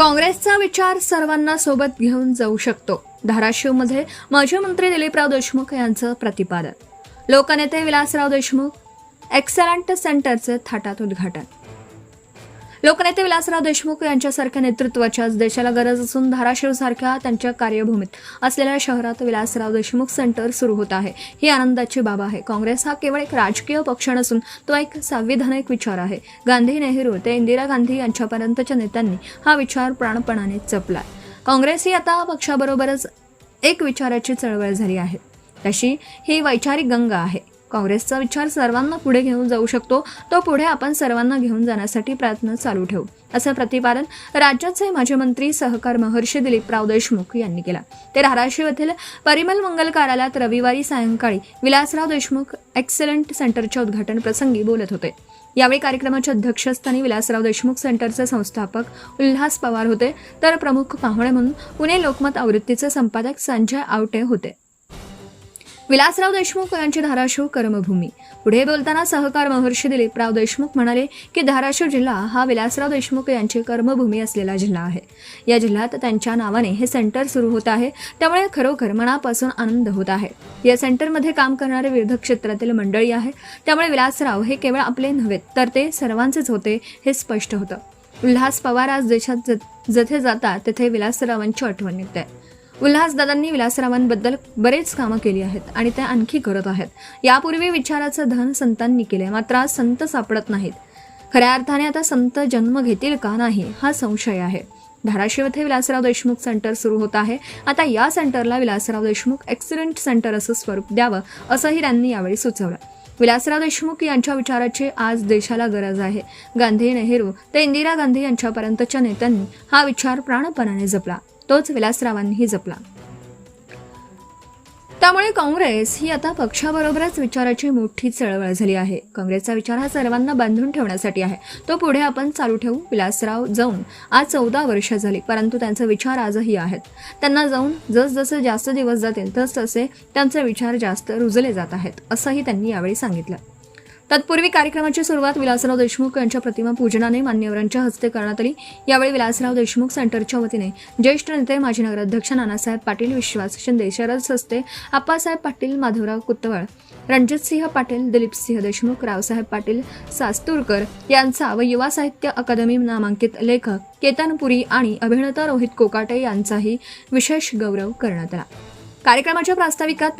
काँग्रेसचा विचार सर्वांना सोबत घेऊन जाऊ शकतो. धाराशिवमध्ये माजी मंत्री दिलीपराव देशमुख यांचं प्रतिपादन. लोकनेते विलासराव देशमुख एक्सलंट सेंटरचे थाटात उद्घाटन. लोकनेते विलासराव देशमुख यांच्यासारख्या नेतृत्वाच्याच देशाला गरज असून धाराशिवसारख्या त्यांच्या कार्यभूमीत असलेल्या शहरात विलासराव देशमुख सेंटर सुरू होत आहे. ही आनंदाची बाब आहे. काँग्रेस हा केवळ एक राजकीय पक्ष नसून तो एक संविधानिक विचार आहे. गांधी, नेहरू ते इंदिरा गांधी यांच्यापर्यंतच्या नेत्यांनी हा विचार प्राणपणाने जपला. काँग्रेस ही आता पक्षाबरोबरच एक विचाराची चळवळ झाली आहे. तशी ही वैचारिक गंगा आहे. काँग्रेसचा विचार सर्वांना पुढे घेऊन जाऊ शकतो. तो पुढे आपण सर्वांना घेऊन जाण्यासाठी प्रयत्न चालू ठेवू, असं प्रतिपादन राज्याचे माजी मंत्री सहकार महर्षी दिलीपराव देशमुख यांनी केलं. ते धाराशिव येथील परिमल मंगल कार्यालयात रविवारी सायंकाळी विलासराव देशमुख एक्सलंट सेंटरच्या उद्घाटन प्रसंगी बोलत होते. यावेळी कार्यक्रमाच्या अध्यक्षस्थानी विलासराव देशमुख सेंटरचे संस्थापक उल्हास पवार होते, तर प्रमुख पाहुणे म्हणून पुणे लोकमत आवृत्तीचे संपादक संजय आवटे होते. विलासराव देशमुख यांची धाराशिव कर्मभूमी. पुढे बोलताना सहकार महर्षी दिलीपराव देशमुख म्हणाले की धाराशिव जिल्हा हा विलासराव देशमुख यांची कर्मभूमी असलेला जिल्हा आहे. या जिल्ह्यात त्यांच्या नावाने हे सेंटर सुरू होत आहे, त्यामुळे खरोखर मनापासून आनंद होत आहे. या सेंटरमध्ये काम करणारे विविध क्षेत्रातील मंडळी आहे, त्यामुळे विलासराव हे केवळ आपले नव्हे तर ते सर्वांचेच होते हे स्पष्ट होतं. उल्हास पवार आज देशात जेथे जातात तेथे विलासरावांची आठवण येते. उल्हासदादांनी विलासरावांबद्दल बरेच कामं केली आहेत आणि ते आणखी करत आहेत. यापूर्वी विचाराचं धन संतांनी केले, मात्र आज संत सापडत नाहीत. खऱ्या अर्थाने आता संत जन्म घेतील का नाही हा संशय आहे. धाराशिव येथे विलासराव देशमुख सेंटर सुरू होत आहे. आता या सेंटरला विलासराव देशमुख एक्सलंट सेंटर असं स्वरूप द्यावं असंही त्यांनी यावेळी सुचवलं. विलासराव देशमुख यांच्या विचाराची आज देशाला गरज आहे. गांधी, नेहरू ते इंदिरा गांधी यांच्यापर्यंतच्या नेत्यांनी हा विचार प्राणपणाने जपला, तोच विलासरावांनीही जपला. त्यामुळे काँग्रेस ही आता पक्षाबरोबरच विचाराची मोठी चळवळ झाली आहे. काँग्रेसचा विचार हा सर्वांना बांधून ठेवण्यासाठी आहे. तो पुढे आपण चालू ठेवू. विलासराव जाऊन आज 14 वर्ष झाली, परंतु त्यांचे विचार आजही आहेत. त्यांना जाऊन जसजसे जास्त दिवस जातील तसतसे त्यांचे विचार जास्त रुजले जात आहेत, असंही त्यांनी यावेळी सांगितलं. तत्पूर्वी कार्यक्रमाची सुरुवात विलासराव देशमुख यांच्या प्रतिमा पूजनाने मान्यवरांच्या हस्ते करण्यात आली. यावेळी विलासराव देशमुख सेंटरच्या वतीने ज्येष्ठ नेते माजी नगराध्यक्ष नानासाहेब पाटील, विश्वास शिंदे, शरद सस्ते, आप्पासाहेब पाटील, माधवराव कुतवळ, रणजितसिंह पाटील, दिलीपसिंह देशमुख, रावसाहेब पाटील सास्तुरकर यांचा व युवा साहित्य अकादमी नामांकित लेखक केतन पुरी आणि अभिनेता रोहित कोकाटे यांचाही विशेष गौरव करण्यात आला. कार्यक्रमाच्या प्रास्ताविकात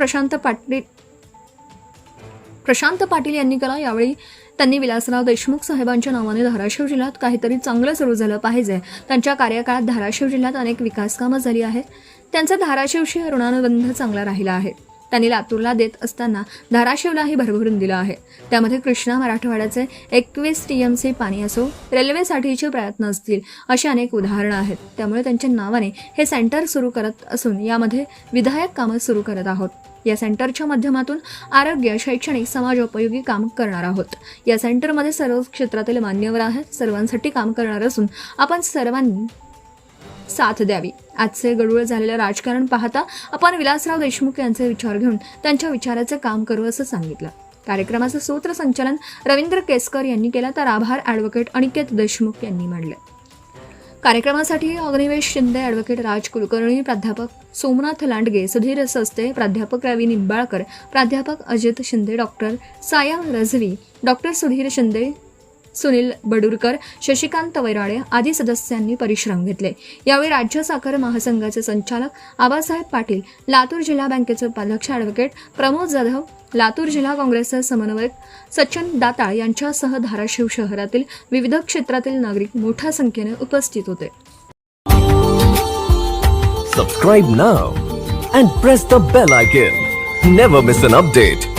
प्रशांत पाटील यांनी केला. यावेळी त्यांनी विलासराव देशमुख साहेबांच्या नावाने धाराशिव जिल्ह्यात काहीतरी चांगलं सुरू झालं पाहिजे. त्यांच्या कार्यकाळात धाराशिव जिल्ह्यात अनेक विकास कामं झाली आहेत. त्यांचा धाराशिवशी ऋणानुबंध चांगला राहिला आहे. त्यांनी लातूरला देत असताना धाराशिवलाही भरभरून दिलं आहे. त्यामध्ये कृष्णा मराठवाड्याचे 21 TMC पाणी असो, रेल्वेसाठीचे प्रयत्न असतील, अशी अनेक उदाहरणं आहेत. त्यामुळे त्यांच्या नावाने हे सेंटर सुरू करत असून यामध्ये विधायक कामं सुरू करत आहोत. या सेंटरच्या माध्यमातून आरोग्य, शैक्षणिक, समाजोपयोगी काम करणार आहोत. या सेंटरमध्ये सर्व क्षेत्रातील मान्यवर आहेत. सर्वांसाठी काम करणार असून आपण सर्वांनी साथ द्यावी. आजचे गडूळ झालेलं राजकारण पाहता आपण विलासराव देशमुख यांचे विचार घेऊन त्यांच्या विचाराचे काम करू असं सांगितलं. कार्यक्रमाचं सूत्रसंचालन रवींद्र केसकर यांनी केलं, तर आभार ॲडव्होकेट अनिकेत देशमुख यांनी मांडले. कार्यक्रमासाठी अग्निवेश शिंदे, ॲडव्होकेट राज कुलकर्णी, प्राध्यापक सोमनाथ लांडगे, सुधीर सस्ते, प्राध्यापक रवी निंबाळकर, प्राध्यापक अजित शिंदे, डॉक्टर साया रझवी, डॉक्टर सुधीर शिंदे, सुनील बडुरकर, शशिकांत वैराळे आदी सदस्यांनी परिश्रम घेतले. यावेळी राज्य साखर महासंघाचे संचालक आबासाहेब पाटील, लातूर जिल्हा बँकेचे उपाध्यक्ष ॲडव्होकेट प्रमोद जाधव, लातूर जिल्हा काँग्रेसचे समन्वयक सचिन दाताळ यांच्यासह धाराशिव शहरातील विविध क्षेत्रातील नागरिक मोठ्या संख्येने उपस्थित होते. Subscribe now and press the bell icon. Never miss an update.